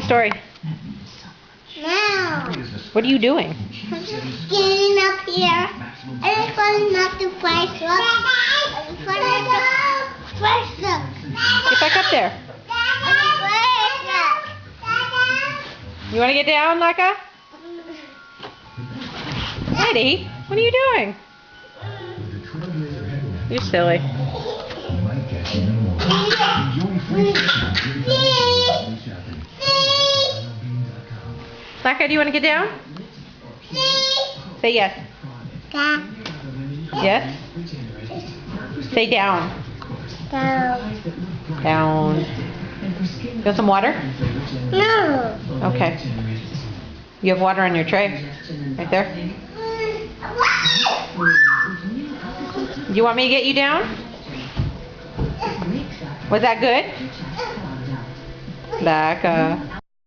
Story. Now. What are you doing? I'm just getting up here. I'm falling off the first rock. I'm falling off the first rock. Get back up there. You want to get down, Laka? Eddie, what are you doing? You're silly. Laka, do you want to get down? Say yes. Yes? Say down. Down. You want some water? No. Okay. You have water on your tray. Right there. Do you want me to get you down? Was that good? Laka.